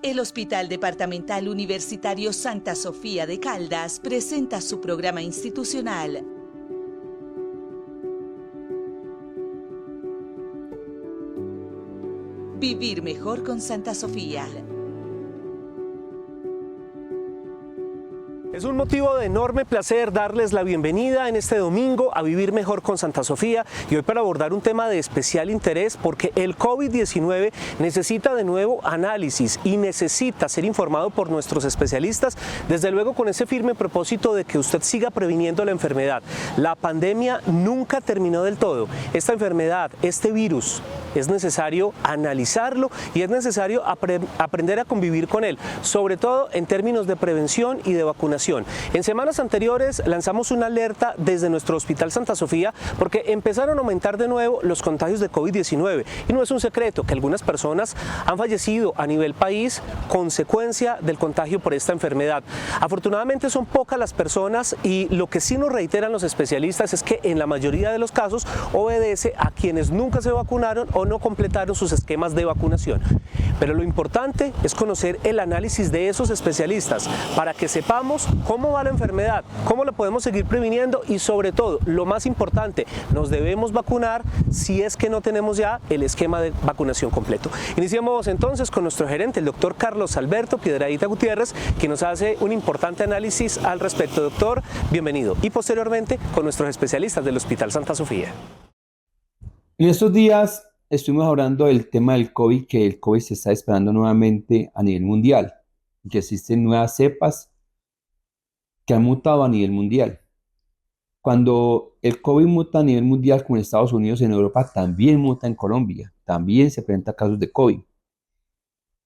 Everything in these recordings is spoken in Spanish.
El Hospital Departamental Universitario Santa Sofía de Caldas presenta su programa institucional Vivir Mejor con Santa Sofía. Es un motivo de enorme placer darles la bienvenida en este domingo a Vivir Mejor con Santa Sofía, y hoy para abordar un tema de especial interés porque el COVID-19 necesita de nuevo análisis y necesita ser informado por nuestros especialistas, desde luego con ese firme propósito de que usted siga previniendo la enfermedad. La pandemia nunca terminó del todo. Esta enfermedad, este virus, es necesario analizarlo y es necesario aprender a convivir con él, sobre todo en términos de prevención y de vacunación. En semanas anteriores lanzamos una alerta desde nuestro Hospital Santa Sofía porque empezaron a aumentar de nuevo los contagios de COVID-19 y no es un secreto que algunas personas han fallecido a nivel país consecuencia del contagio por esta enfermedad. Afortunadamente son pocas las personas y lo que sí nos reiteran los especialistas es que en la mayoría de los casos obedece a quienes nunca se vacunaron o no completaron sus esquemas de vacunación. Pero lo importante es conocer el análisis de esos especialistas para que sepamos cómo va la enfermedad, cómo la podemos seguir previniendo y sobre todo, lo más importante, nos debemos vacunar si es que no tenemos ya el esquema de vacunación completo. Iniciamos entonces con nuestro gerente, el doctor Carlos Alberto Piedradita Gutiérrez, que nos hace un importante análisis al respecto. Doctor, bienvenido. Y posteriormente con nuestros especialistas del Hospital Santa Sofía. En estos días estuvimos hablando del tema del COVID, que el COVID se está disparando nuevamente a nivel mundial, y que existen nuevas cepas que han mutado a nivel mundial. Cuando el COVID muta a nivel mundial, como en Estados Unidos y en Europa, también muta en Colombia, también se presentan casos de COVID.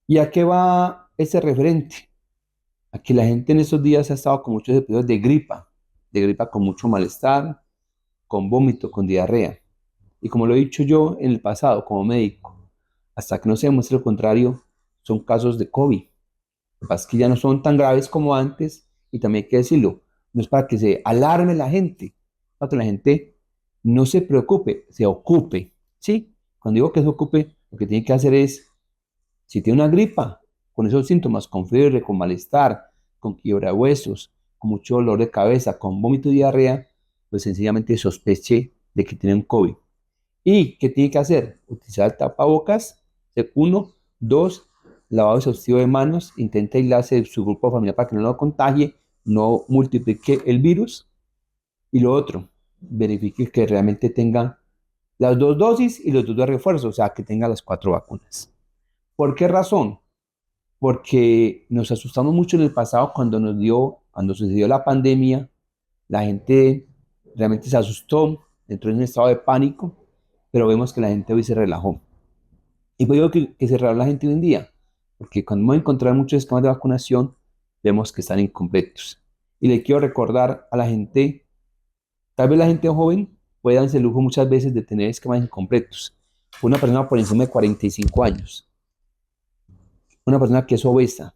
¿Y a qué va ese referente? A que la gente en estos días ha estado con muchos episodios de gripa con mucho malestar, con vómito, con diarrea. Y como lo he dicho yo en el pasado como médico, hasta que no se demuestre lo contrario, son casos de COVID. Lo que pasa es que ya no son tan graves como antes, y también hay que decirlo, no es para que se alarme la gente, para que la gente no se preocupe, se ocupe, ¿sí? Cuando digo que se ocupe, lo que tiene que hacer es, si tiene una gripa, con esos síntomas, con fiebre, con malestar, con quiebra de huesos, con mucho dolor de cabeza, con vómito y diarrea, pues sencillamente sospeche de que tiene un COVID. ¿Y qué tiene que hacer? Utilizar el tapabocas, 1, 2, lavado exhaustivo de manos, intenta aislarse de su grupo familiar para que no lo contagie, no multiplique el virus. Y lo otro, verifique que realmente tenga las 2 dosis y los 2 de refuerzo, o sea, que tenga las 4 vacunas. ¿Por qué razón? Porque nos asustamos mucho en el pasado cuando sucedió la pandemia, la gente realmente se asustó, entró en un estado de pánico, pero vemos que la gente hoy se relajó. ¿Y por qué digo que se relajó la gente hoy en día? Porque cuando vamos a encontrar muchos esquemas de vacunación, vemos que están incompletos. Y le quiero recordar a la gente, tal vez la gente joven pueda darse el lujo muchas veces de tener esquemas incompletos. Una persona por encima de 45 años, una persona que es obesa,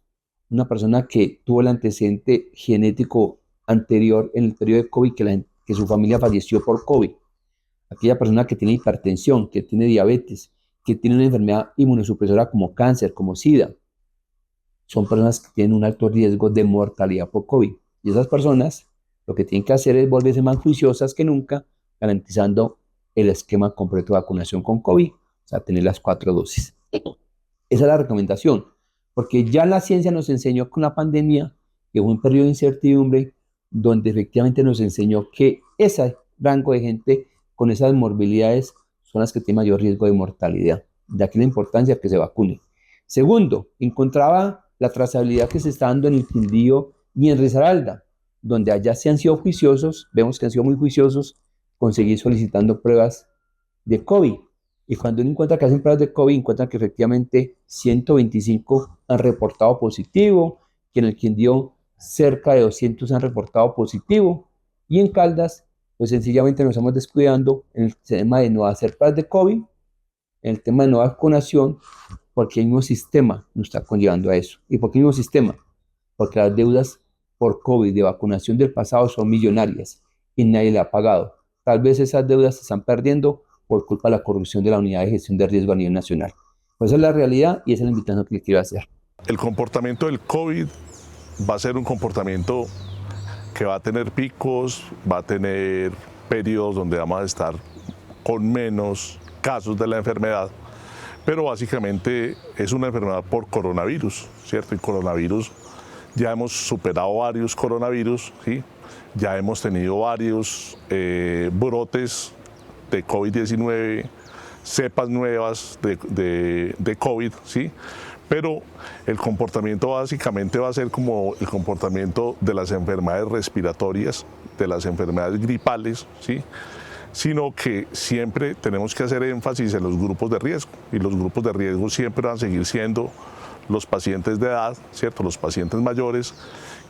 una persona que tuvo el antecedente genético anterior en el periodo de COVID, que su familia falleció por COVID, aquella persona que tiene hipertensión, que tiene diabetes, que tiene una enfermedad inmunosupresora como cáncer, como SIDA, son personas que tienen un alto riesgo de mortalidad por COVID. Y esas personas lo que tienen que hacer es volverse más juiciosas que nunca, garantizando el esquema completo de vacunación con COVID, o sea, tener las 4 dosis. Esa es la recomendación, porque ya la ciencia nos enseñó con la pandemia, que fue un periodo de incertidumbre, donde efectivamente nos enseñó que ese rango de gente con esas morbilidades son las que tienen mayor riesgo de mortalidad. De aquí la importancia que se vacune. Segundo, encontraba la trazabilidad que se está dando en el Quindío y en Risaralda, donde allá se han sido juiciosos, vemos que han sido muy juiciosos, con seguir solicitando pruebas de COVID. Y cuando uno encuentra que hacen pruebas de COVID, encuentran que efectivamente 125 han reportado positivo, que en el Quindío cerca de 200 han reportado positivo, y en Caldas, pues sencillamente nos estamos descuidando en el tema de no hacer pruebas de COVID, en el tema de no vacunación, porque el mismo sistema nos está conllevando a eso. ¿Y por qué el mismo sistema? Porque las deudas por COVID de vacunación del pasado son millonarias y nadie le ha pagado. Tal vez esas deudas se están perdiendo por culpa de la corrupción de la Unidad de Gestión de Riesgo a nivel nacional. Pues esa es la realidad y esa es la invitación que le quiero hacer. El comportamiento del COVID va a ser un comportamiento que va a tener picos, va a tener periodos donde vamos a estar con menos casos de la enfermedad, pero básicamente es una enfermedad por coronavirus, ¿cierto? Y coronavirus, ya hemos superado varios coronavirus, ¿sí? Ya hemos tenido varios brotes de COVID-19, cepas nuevas de COVID, ¿sí? Pero el comportamiento básicamente va a ser como el comportamiento de las enfermedades respiratorias, de las enfermedades gripales, ¿sí? Sino que siempre tenemos que hacer énfasis en los grupos de riesgo, y los grupos de riesgo siempre van a seguir siendo los pacientes de edad, ¿cierto? Los pacientes mayores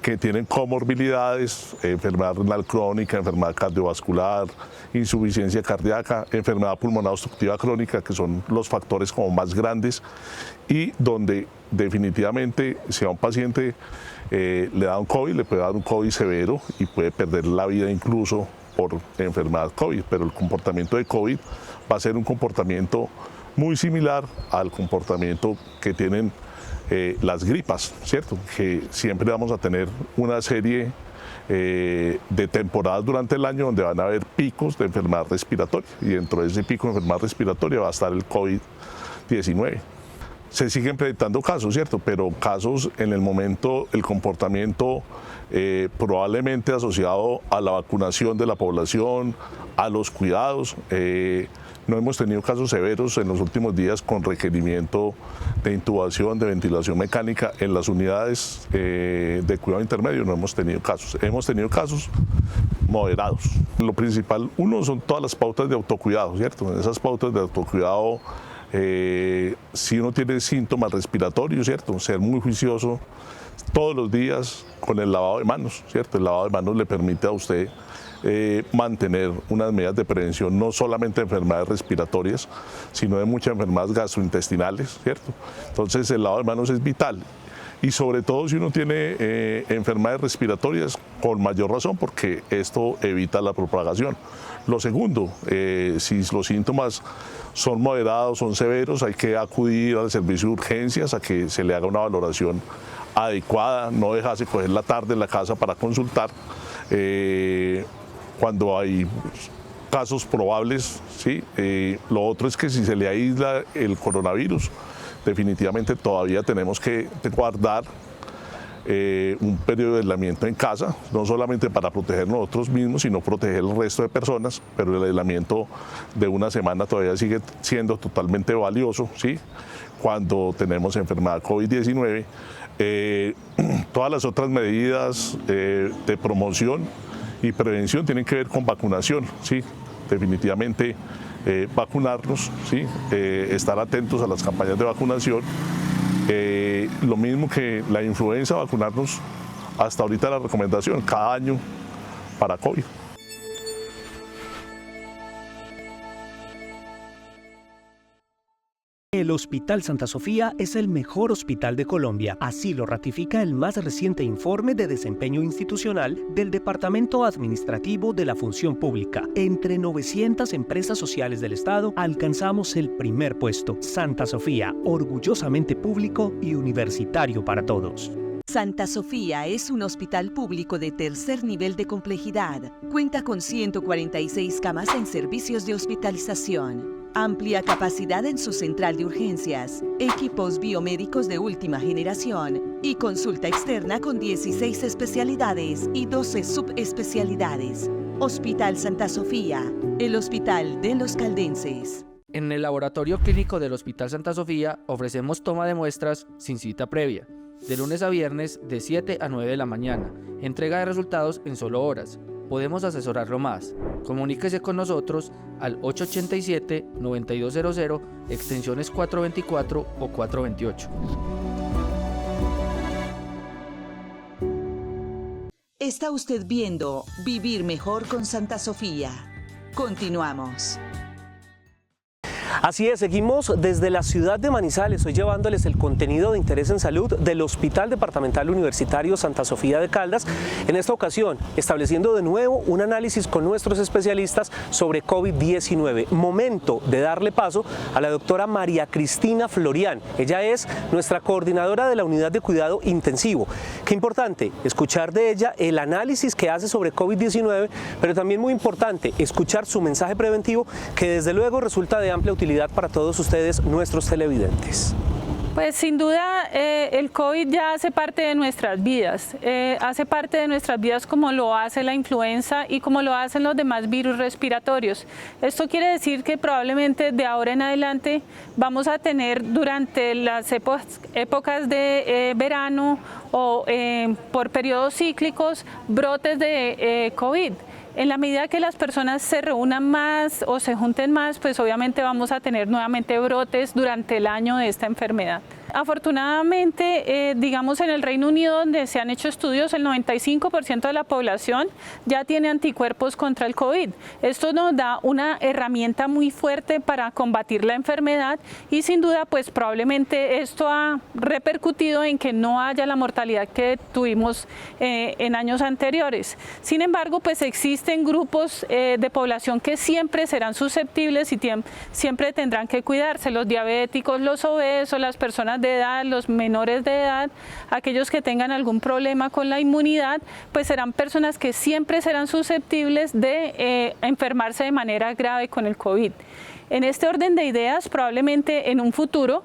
que tienen comorbilidades, enfermedad renal crónica, enfermedad cardiovascular, insuficiencia cardíaca, enfermedad pulmonar obstructiva crónica, que son los factores como más grandes, y donde definitivamente si a un paciente le da un COVID, le puede dar un COVID severo y puede perder la vida incluso por enfermedad COVID, pero el comportamiento de COVID va a ser un comportamiento muy similar al comportamiento que tienen las gripas, ¿cierto? Que siempre vamos a tener una serie de temporadas durante el año donde van a haber picos de enfermedad respiratoria, y dentro de ese pico de enfermedad respiratoria va a estar el COVID-19. Se siguen presentando casos, ¿cierto? Pero casos en el momento, el comportamiento probablemente asociado a la vacunación de la población, a los cuidados. No hemos tenido casos severos en los últimos días con requerimiento de intubación, de ventilación mecánica en las unidades de cuidado intermedio. No hemos tenido casos. Hemos tenido casos moderados. Lo principal, uno, son todas las pautas de autocuidado, ¿cierto? En esas pautas de autocuidado, si uno tiene síntomas respiratorios, ¿cierto? Ser muy juicioso todos los días con el lavado de manos, ¿cierto? El lavado de manos le permite a usted mantener unas medidas de prevención no solamente de enfermedades respiratorias, sino de muchas enfermedades gastrointestinales, ¿cierto? Entonces el lavado de manos es vital, y sobre todo si uno tiene enfermedades respiratorias, con mayor razón, porque esto evita la propagación. Lo segundo, si los síntomas son moderados, son severos, hay que acudir al servicio de urgencias a que se le haga una valoración adecuada, no dejarse coger la tarde en la casa para consultar. Cuando hay casos probables, ¿sí? Lo otro es que si se le aísla el coronavirus, definitivamente todavía tenemos que guardar un periodo de aislamiento en casa, no solamente para proteger nosotros mismos, sino proteger el resto de personas, pero el aislamiento de una semana todavía sigue siendo totalmente valioso, ¿sí? Cuando tenemos enfermedad COVID-19. Todas las otras medidas de promoción y prevención tienen que ver con vacunación, ¿sí? Definitivamente vacunarnos, ¿sí? Estar atentos a las campañas de vacunación. Lo mismo que la influenza, vacunarnos hasta ahorita la recomendación cada año para COVID. El Hospital Santa Sofía es el mejor hospital de Colombia. Así lo ratifica el más reciente informe de desempeño institucional del Departamento Administrativo de la Función Pública. Entre 900 empresas sociales del Estado, alcanzamos el primer puesto. Santa Sofía, orgullosamente público y universitario para todos. Santa Sofía es un hospital público de tercer nivel de complejidad. Cuenta con 146 camas en servicios de hospitalización. Amplia capacidad en su central de urgencias, equipos biomédicos de última generación y consulta externa con 16 especialidades y 12 subespecialidades. Hospital Santa Sofía, el hospital de los caldenses. En el laboratorio clínico del Hospital Santa Sofía ofrecemos toma de muestras sin cita previa, de lunes a viernes de 7 a 9 de la mañana, entrega de resultados en solo horas. Podemos asesorarlo más. Comuníquese con nosotros al 887-9200, extensiones 424 o 428. Está usted viendo Vivir Mejor con Santa Sofía. Continuamos. Así es, seguimos desde la ciudad de Manizales, hoy llevándoles el contenido de interés en salud del Hospital Departamental Universitario Santa Sofía de Caldas, en esta ocasión estableciendo de nuevo un análisis con nuestros especialistas sobre COVID-19. Momento de darle paso a la doctora María Cristina Florián. Ella es nuestra coordinadora de la unidad de cuidado intensivo. Qué importante escuchar de ella el análisis que hace sobre COVID-19, pero también muy importante escuchar su mensaje preventivo, que desde luego resulta de amplia utilidad para todos ustedes, nuestros televidentes. Pues sin duda el COVID ya hace parte de nuestras vidas, como lo hace la influenza y como lo hacen los demás virus respiratorios. Esto quiere decir que probablemente de ahora en adelante vamos a tener durante las épocas de verano o por periodos cíclicos brotes de COVID. En la medida que las personas se reúnan más o se junten más, pues obviamente vamos a tener nuevamente brotes durante el año de esta enfermedad. Afortunadamente, digamos en el Reino Unido, donde se han hecho estudios, el 95% de la población ya tiene anticuerpos contra el COVID. Esto nos da una herramienta muy fuerte para combatir la enfermedad y sin duda pues probablemente esto ha repercutido en que no haya la mortalidad que tuvimos en años anteriores. Sin embargo, pues existen grupos de población que siempre serán susceptibles y siempre tendrán que cuidarse: los diabéticos, los obesos, las personas de edad, los menores de edad, aquellos que tengan algún problema con la inmunidad, pues serán personas que siempre serán susceptibles de enfermarse de manera grave con el COVID. En este orden de ideas, probablemente en un futuro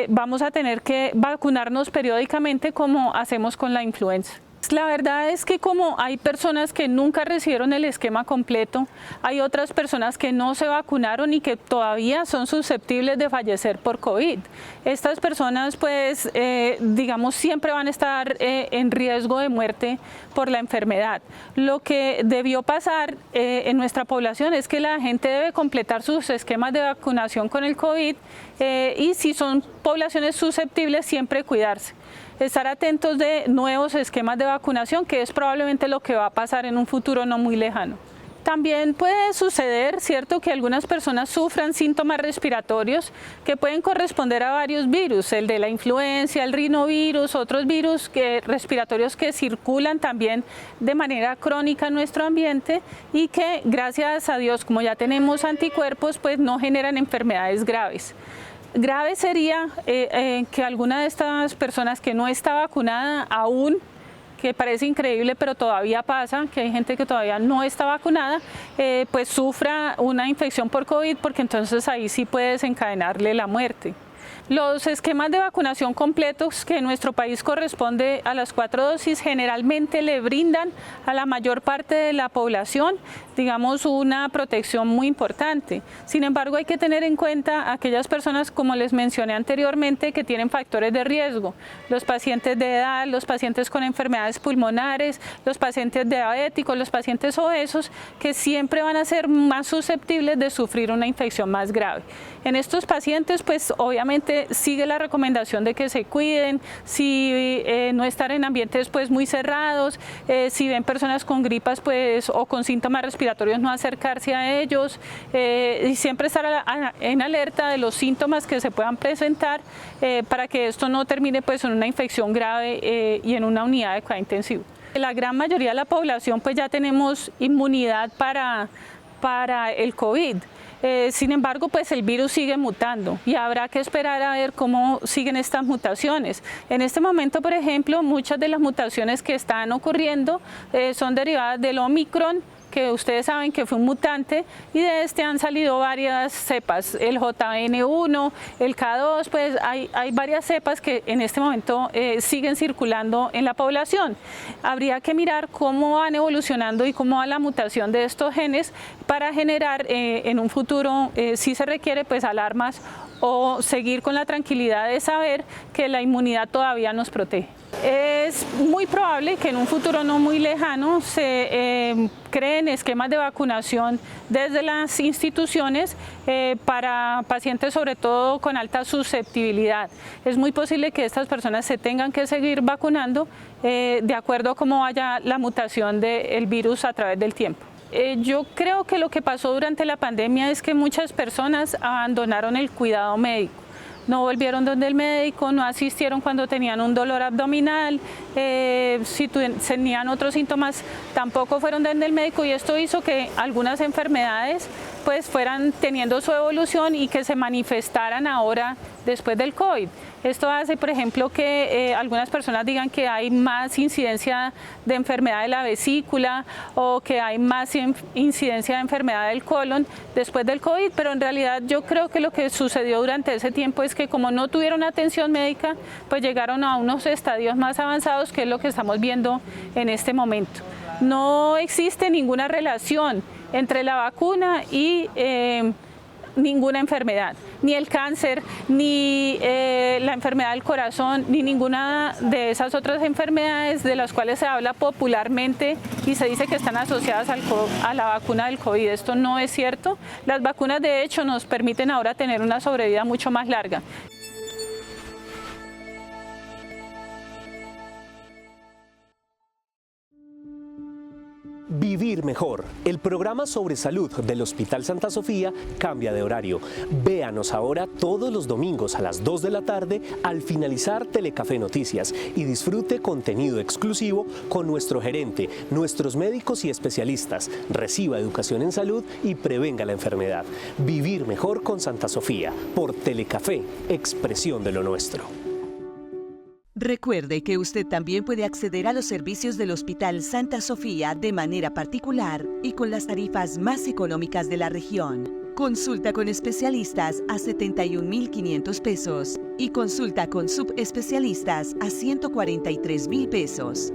vamos a tener que vacunarnos periódicamente como hacemos con la influenza. La verdad es que como hay personas que nunca recibieron el esquema completo, hay otras personas que no se vacunaron y que todavía son susceptibles de fallecer por COVID. Estas personas pues digamos siempre van a estar en riesgo de muerte por la enfermedad. Lo que debió pasar en nuestra población es que la gente debe completar sus esquemas de vacunación con el COVID y si son poblaciones susceptibles siempre cuidarse. Estar atentos de nuevos esquemas de vacunación, que es probablemente lo que va a pasar en un futuro no muy lejano. También puede suceder, ¿cierto?, que algunas personas sufran síntomas respiratorios que pueden corresponder a varios virus, el de la influenza, el rinovirus, otros virus respiratorios que circulan también de manera crónica en nuestro ambiente y que, gracias a Dios, como ya tenemos anticuerpos, pues no generan enfermedades graves. Grave sería que alguna de estas personas que no está vacunada aún, que parece increíble pero todavía pasa, que hay gente que todavía no está vacunada, pues sufra una infección por COVID, porque entonces ahí sí puede desencadenarle la muerte. Los esquemas de vacunación completos, que en nuestro país corresponde a las 4 dosis, generalmente le brindan a la mayor parte de la población, digamos, una protección muy importante. Sin embargo, hay que tener en cuenta aquellas personas, como les mencioné anteriormente, que tienen factores de riesgo: los pacientes de edad, los pacientes con enfermedades pulmonares, los pacientes diabéticos, los pacientes obesos, que siempre van a ser más susceptibles de sufrir una infección más grave. En estos pacientes, pues obviamente sigue la recomendación de que se cuiden, si no estar en ambientes pues muy cerrados, si ven personas con gripas pues o con síntomas respiratorios, no acercarse a ellos y siempre estar en alerta de los síntomas que se puedan presentar para que esto no termine pues en una infección grave y en una unidad de cuidado intensivo. La gran mayoría de la población pues ya tenemos inmunidad para el COVID. Sin embargo, pues el virus sigue mutando y habrá que esperar a ver cómo siguen estas mutaciones. En este momento, por ejemplo, muchas de las mutaciones que están ocurriendo son derivadas del Omicron, que ustedes saben que fue un mutante, y de este han salido varias cepas, el JN1, el K2, pues hay varias cepas que en este momento siguen circulando en la población. Habría que mirar cómo van evolucionando y cómo va la mutación de estos genes para generar en un futuro, si se requiere, pues alarmas o seguir con la tranquilidad de saber que la inmunidad todavía nos protege. Es muy probable que en un futuro no muy lejano se creen esquemas de vacunación desde las instituciones para pacientes sobre todo con alta susceptibilidad. Es muy posible que estas personas se tengan que seguir vacunando de acuerdo a cómo vaya la mutación del virus a través del tiempo. Yo creo que lo que pasó durante la pandemia es que muchas personas abandonaron el cuidado médico. No volvieron donde el médico, no asistieron cuando tenían un dolor abdominal, si tenían otros síntomas tampoco fueron donde el médico, y esto hizo que algunas enfermedades pues fueran teniendo su evolución y que se manifestaran ahora después del COVID. Esto hace, por ejemplo, que algunas personas digan que hay más incidencia de enfermedad de la vesícula o que hay más incidencia de enfermedad del colon después del COVID, pero en realidad yo creo que lo que sucedió durante ese tiempo es que como no tuvieron atención médica, pues llegaron a unos estadios más avanzados, que es lo que estamos viendo en este momento. No existe ninguna relación entre la vacuna y ninguna enfermedad, ni el cáncer, ni la enfermedad del corazón, ni ninguna de esas otras enfermedades de las cuales se habla popularmente y se dice que están asociadas a la vacuna del COVID. Esto no es cierto. Las vacunas, de hecho, nos permiten ahora tener una sobrevida mucho más larga. Vivir Mejor, el programa sobre salud del Hospital Santa Sofía, cambia de horario. Véanos ahora todos los domingos a las 2 de la tarde al finalizar Telecafé Noticias y disfrute contenido exclusivo con nuestro gerente, nuestros médicos y especialistas. Reciba educación en salud y prevenga la enfermedad. Vivir Mejor con Santa Sofía, por Telecafé, expresión de lo nuestro. Recuerde que usted también puede acceder a los servicios del Hospital Santa Sofía de manera particular y con las tarifas más económicas de la región. Consulta con especialistas a 71.500 pesos y consulta con subespecialistas a 143.000 pesos.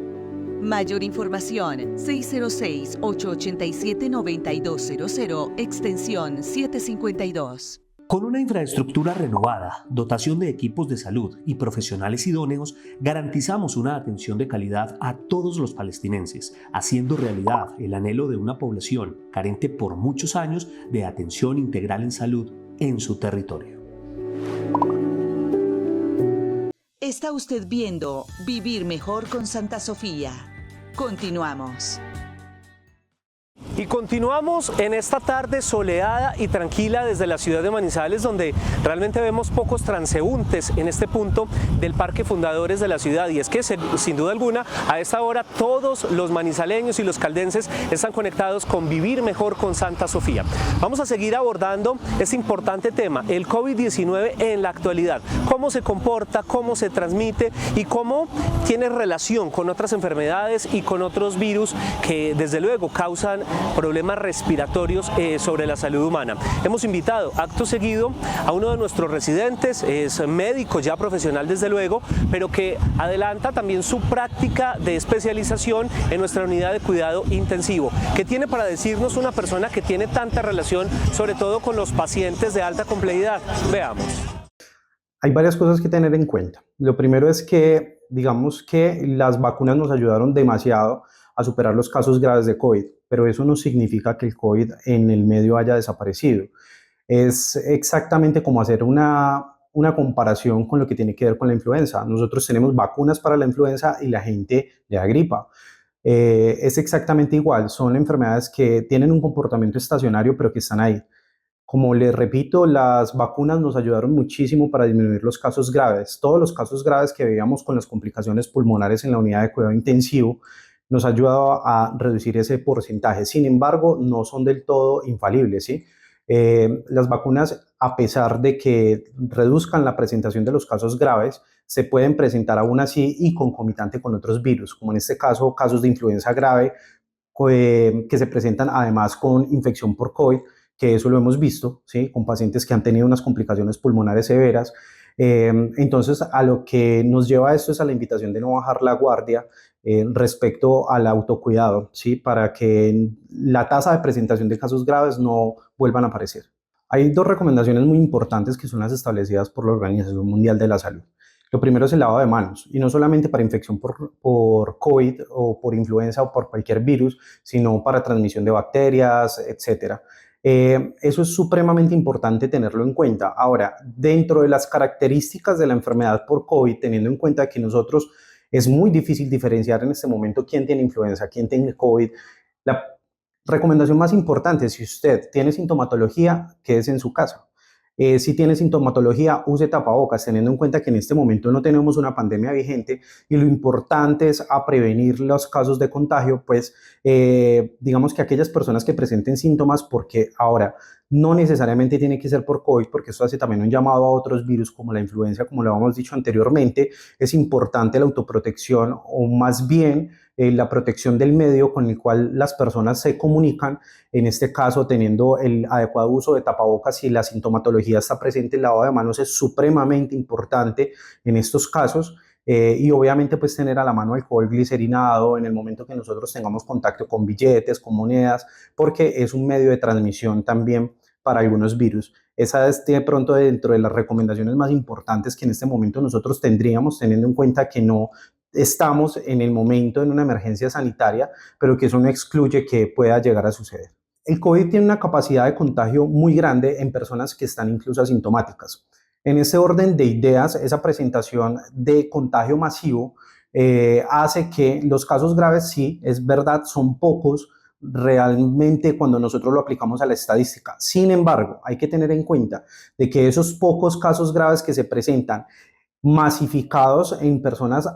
Mayor información 606-887-9200, extensión 752. Con una infraestructura renovada, dotación de equipos de salud y profesionales idóneos, garantizamos una atención de calidad a todos los palestinenses, haciendo realidad el anhelo de una población carente por muchos años de atención integral en salud en su territorio. Está usted viendo Vivir Mejor con Santa Sofía. Continuamos. Y continuamos en esta tarde soleada y tranquila desde la ciudad de Manizales, donde realmente vemos pocos transeúntes en este punto del Parque Fundadores de la ciudad. Y es que, sin duda alguna, a esta hora todos los manizaleños y los caldenses están conectados con Vivir Mejor con Santa Sofía. Vamos a seguir abordando este importante tema, el COVID-19 en la actualidad. Cómo se comporta, cómo se transmite y cómo tiene relación con otras enfermedades y con otros virus que desde luego causan problemas respiratorios sobre la salud humana. Hemos invitado acto seguido a uno de nuestros residentes, es médico ya profesional desde luego, pero que adelanta también su práctica de especialización en nuestra unidad de cuidado intensivo. ¿Qué tiene para decirnos una persona que tiene tanta relación, sobre todo con los pacientes de alta complejidad? Veamos. Hay varias cosas que tener en cuenta. Lo primero es que, digamos que las vacunas nos ayudaron demasiado a superar los casos graves de COVID, pero eso no significa que el COVID en el medio haya desaparecido. Es exactamente como hacer una comparación con lo que tiene que ver con la influenza. Nosotros tenemos vacunas para la influenza y la gente le da gripa. Es exactamente igual, son enfermedades que tienen un comportamiento estacionario, pero que están ahí. Como les repito, las vacunas nos ayudaron muchísimo para disminuir los casos graves. Todos los casos graves que veíamos con las complicaciones pulmonares en la unidad de cuidado intensivo nos ha ayudado a reducir ese porcentaje. Sin embargo, no son del todo infalibles, ¿sí? Las vacunas, a pesar de que reduzcan la presentación de los casos graves, se pueden presentar aún así y concomitante con otros virus, como en este caso, casos de influenza grave que se presentan además con infección por COVID, que eso lo hemos visto, ¿sí? Con pacientes que han tenido unas complicaciones pulmonares severas. Entonces, a lo que nos lleva esto es a la invitación de no bajar la guardia respecto al autocuidado, ¿sí? Para que la tasa de presentación de casos graves no vuelvan a aparecer. Hay dos recomendaciones muy importantes que son las establecidas por la Organización Mundial de la Salud. Lo primero es el lavado de manos, y no solamente para infección por COVID o por influenza o por cualquier virus, sino para transmisión de bacterias, etcétera. Eso es supremamente importante tenerlo en cuenta. Ahora, dentro de las características de la enfermedad por COVID, teniendo en cuenta que nosotros es muy difícil diferenciar en este momento quién tiene influenza, quién tiene COVID, Recomendación más importante, si usted tiene sintomatología, quédese en su casa. Si tiene sintomatología, use tapabocas, teniendo en cuenta que en este momento no tenemos una pandemia vigente y lo importante es a prevenir los casos de contagio, pues digamos que aquellas personas que presenten síntomas, porque ahora no necesariamente tiene que ser por COVID, porque esto hace también un llamado a otros virus como la influenza, como lo habíamos dicho anteriormente, es importante la autoprotección o más bien la protección del medio con el cual las personas se comunican, en este caso teniendo el adecuado uso de tapabocas. Si la sintomatología está presente, el lavado de manos es supremamente importante en estos casos. Y obviamente pues tener a la mano alcohol glicerinado en el momento que nosotros tengamos contacto con billetes, con monedas, porque es un medio de transmisión también para algunos virus. Esa es de pronto dentro de las recomendaciones más importantes que en este momento nosotros tendríamos, teniendo en cuenta que no estamos en el momento en una emergencia sanitaria, pero que eso no excluye que pueda llegar a suceder. El COVID tiene una capacidad de contagio muy grande en personas que están incluso asintomáticas. En ese orden de ideas, esa presentación de contagio masivo hace que los casos graves, sí, es verdad, son pocos realmente cuando nosotros lo aplicamos a la estadística. Sin embargo, hay que tener en cuenta de que esos pocos casos graves que se presentan masificados en personas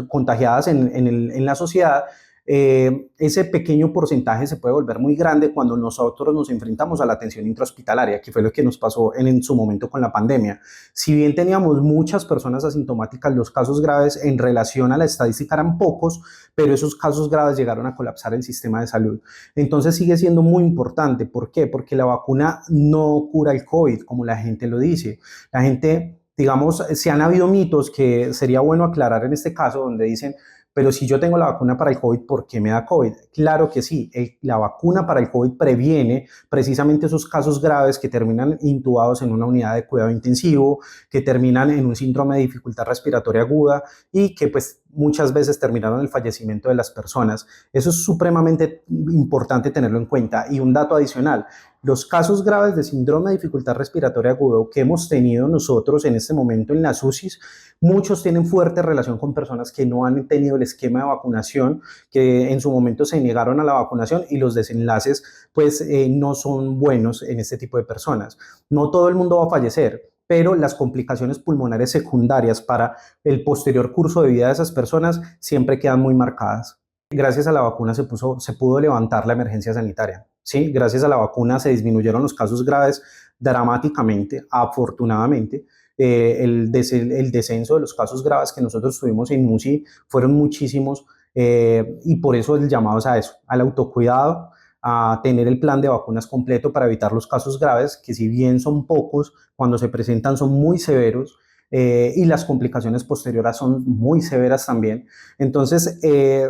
contagiadas en la sociedad, ese pequeño porcentaje se puede volver muy grande cuando nosotros nos enfrentamos a la atención intrahospitalaria, que fue lo que nos pasó en su momento con la pandemia. Si bien teníamos muchas personas asintomáticas, los casos graves en relación a la estadística eran pocos, pero esos casos graves llegaron a colapsar el sistema de salud. Entonces sigue siendo muy importante. ¿Por qué? Porque la vacuna no cura el COVID, como la gente lo dice. La gente, digamos, se han habido mitos que sería bueno aclarar en este caso, donde dicen, pero si yo tengo la vacuna para el COVID, ¿por qué me da COVID? Claro que sí, la vacuna para el COVID previene precisamente esos casos graves que terminan intubados en una unidad de cuidado intensivo, que terminan en un síndrome de dificultad respiratoria aguda y que pues muchas veces terminaron en el fallecimiento de las personas. Eso es supremamente importante tenerlo en cuenta. Y un dato adicional, los casos graves de síndrome de dificultad respiratoria agudo que hemos tenido nosotros en este momento en las UCIs, muchos tienen fuerte relación con personas que no han tenido el esquema de vacunación, que en su momento se negaron a la vacunación y los desenlaces pues no son buenos en este tipo de personas. No todo el mundo va a fallecer, pero las complicaciones pulmonares secundarias para el posterior curso de vida de esas personas siempre quedan muy marcadas. Gracias a la vacuna se pudo levantar la emergencia sanitaria. ¿Sí? Gracias a la vacuna se disminuyeron los casos graves dramáticamente, afortunadamente. El descenso de los casos graves que nosotros tuvimos en UCI fueron muchísimos y por eso el llamado es a eso, al autocuidado, a tener el plan de vacunas completo para evitar los casos graves, que si bien son pocos, cuando se presentan son muy severos y las complicaciones posteriores son muy severas también. Entonces,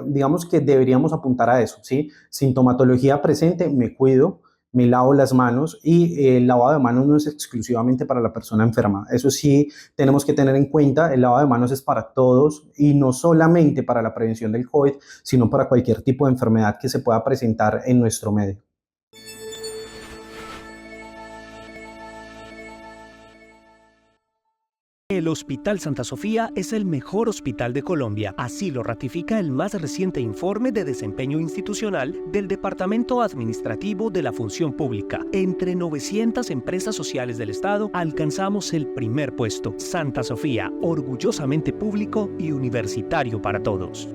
digamos que deberíamos apuntar a eso, ¿sí? Sintomatología presente, me cuido, me lavo las manos y el lavado de manos no es exclusivamente para la persona enferma. Eso sí tenemos que tener en cuenta, el lavado de manos es para todos y no solamente para la prevención del COVID, sino para cualquier tipo de enfermedad que se pueda presentar en nuestro medio. El Hospital Santa Sofía es el mejor hospital de Colombia, así lo ratifica el más reciente informe de desempeño institucional del Departamento Administrativo de la Función Pública. Entre 900 empresas sociales del Estado, alcanzamos el primer puesto. Santa Sofía, orgullosamente público y universitario para todos.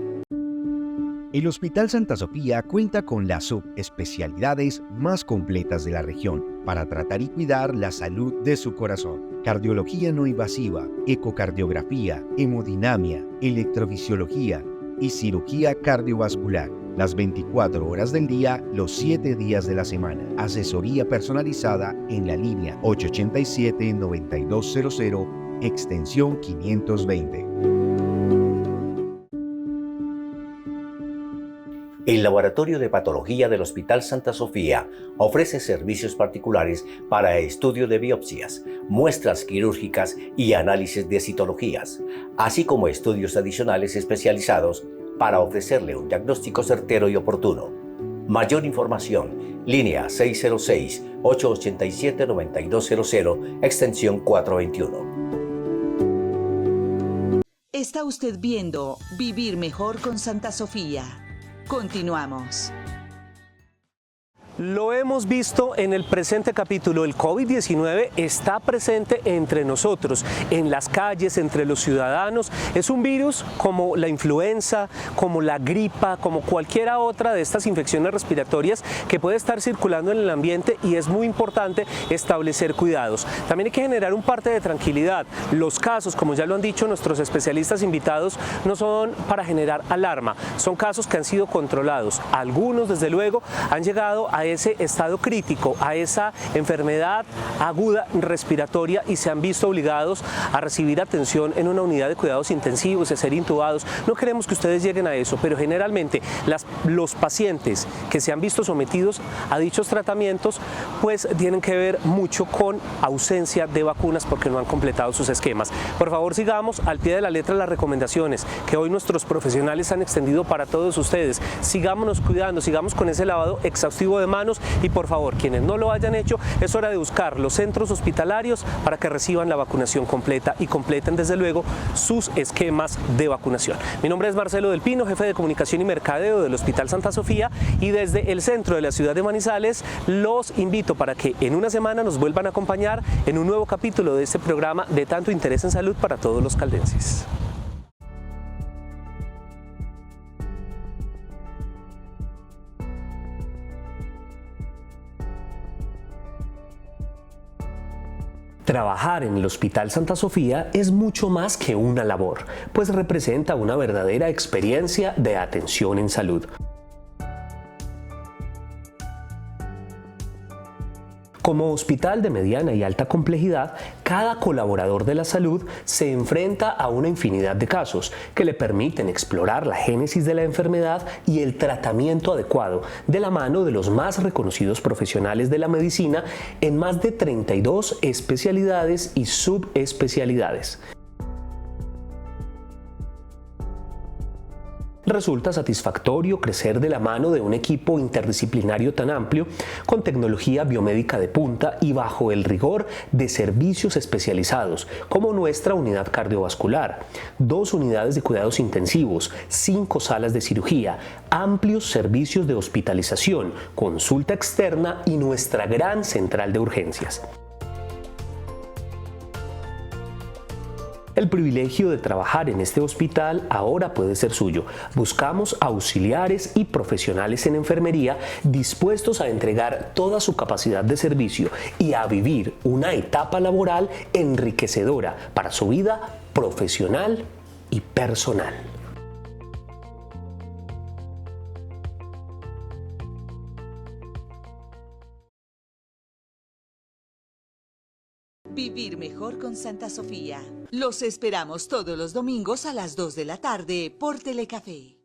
El Hospital Santa Sofía cuenta con las subespecialidades más completas de la región para tratar y cuidar la salud de su corazón. Cardiología no invasiva, ecocardiografía, hemodinamia, electrofisiología y cirugía cardiovascular. Las 24 horas del día, los 7 días de la semana. Asesoría personalizada en la línea 887-9200, extensión 520. El Laboratorio de Patología del Hospital Santa Sofía ofrece servicios particulares para estudio de biopsias, muestras quirúrgicas y análisis de citologías, así como estudios adicionales especializados para ofrecerle un diagnóstico certero y oportuno. Mayor información, línea 606-887-9200, extensión 421. Está usted viendo Vivir Mejor con Santa Sofía. Continuamos. Lo hemos visto en el presente capítulo, el COVID-19 está presente entre nosotros, en las calles, entre los ciudadanos. Es un virus como la influenza, como la gripa, como cualquiera otra de estas infecciones respiratorias que puede estar circulando en el ambiente y es muy importante establecer cuidados. También hay que generar un parte de tranquilidad. Los casos, como ya lo han dicho nuestros especialistas invitados, no son para generar alarma, son casos que han sido controlados. Algunos, desde luego, han llegado a ese estado crítico, a esa enfermedad aguda respiratoria y se han visto obligados a recibir atención en una unidad de cuidados intensivos, a ser intubados. No queremos que ustedes lleguen a eso, pero generalmente los pacientes que se han visto sometidos a dichos tratamientos pues tienen que ver mucho con ausencia de vacunas porque no han completado sus esquemas. Por favor, sigamos al pie de la letra las recomendaciones que hoy nuestros profesionales han extendido para todos ustedes. Sigámonos cuidando, sigamos con ese lavado exhaustivo de manos y por favor, quienes no lo hayan hecho, es hora de buscar los centros hospitalarios para que reciban la vacunación completa y completen desde luego sus esquemas de vacunación. Mi nombre es Marcelo del Pino, jefe de comunicación y mercadeo del Hospital Santa Sofía y desde el centro de la ciudad de Manizales los invito para que en una semana nos vuelvan a acompañar en un nuevo capítulo de este programa de tanto interés en salud para todos los caldenses. Trabajar en el Hospital Santa Sofía es mucho más que una labor, pues representa una verdadera experiencia de atención en salud. Como hospital de mediana y alta complejidad, cada colaborador de la salud se enfrenta a una infinidad de casos que le permiten explorar la génesis de la enfermedad y el tratamiento adecuado de la mano de los más reconocidos profesionales de la medicina en más de 32 especialidades y subespecialidades. Resulta satisfactorio crecer de la mano de un equipo interdisciplinario tan amplio, con tecnología biomédica de punta y bajo el rigor de servicios especializados, como nuestra unidad cardiovascular, 2 unidades de cuidados intensivos, 5 salas de cirugía, amplios servicios de hospitalización, consulta externa y nuestra gran central de urgencias. El privilegio de trabajar en este hospital ahora puede ser suyo. Buscamos auxiliares y profesionales en enfermería dispuestos a entregar toda su capacidad de servicio y a vivir una etapa laboral enriquecedora para su vida profesional y personal. Vivir mejor con Santa Sofía. Los esperamos todos los domingos a las 2 de la tarde por Telecafé.